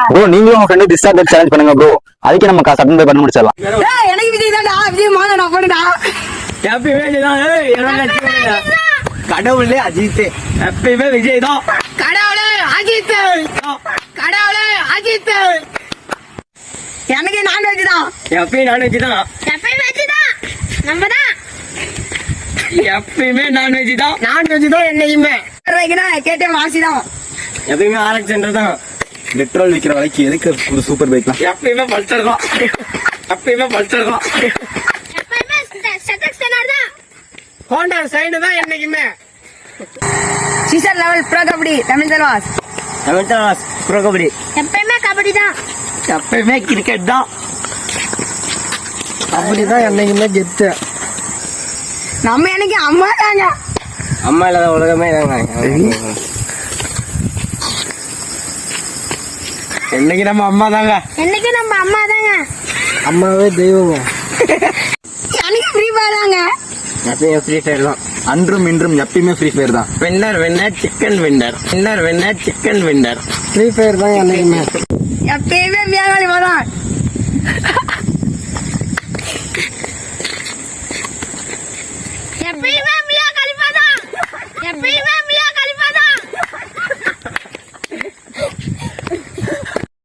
Bro நீங்களும் உங்க friend distort challenge பண்ணுங்க ப்ரோ. அதுக்கு நம்ம சட்டன் பண்ணி முடிச்சிடலாம். எனக்கு விஜய் தான்டா, விஜய் மாதா போடுடா. எப்பயுமே கடவுளே அஜித், எப்பயுமே விஜய் தான். கடவுளே அஜித், கடவுளே அஜித். எனக்கு நான்வெஜ் தான், எப்பயும் நான்வெஜ் தான், எப்பயும் வெஜ் தான். நம்ம தான் எப்பயுமே நான்வெஜ் தான், நான்வெஜ் தான் என்னையுமே. கேட்டே வாசி தான். எப்பயுமே ஆர்எக்ஸ் சென்டர் தான். பெட்ரோல் விற்கிற வரைக்கும் எதுக்கு ஒரு சூப்பர் பைக்லாம்? எப்பயுமே பல்சர் தான், எப்பயுமே பல்சர் தான், எப்பயுமே செட்டக்ஸ்டனர் தான். ஹோண்டா சைடு தான் என்னைக்குமே. Season level bro kabaddi Tamil Thalaivas. Tamil Thalaivas bro kabaddi. எப்பயுமே கபடி தான், எப்பயுமே கிரிக்கெட் தான், கபடி தான் என்னைக்குமே கெத்து. நம்ம எனக்கு அம்மா தாங்க. அம்மா இல்லாத உலகமே தாங்க. என்னைக்கு நம்ம அம்மா தாங்க, என்னைக்கு நம்ம அம்மா தாங்க. அம்மாவே தெய்வங்க. எனக்கு ஃப்ரீ ஃபயர் தாங்க. எப்பயும் ஃப்ரீ ஃபயர் தான். அன்றும் இன்றும் எப்பயுமே ஃப்ரீ ஃபயர் தான். Winner winner chicken winner, winner winner chicken winner. Free fire தான் என்னைக்குமே. எப்பயுமே வியாபாரி வரான்.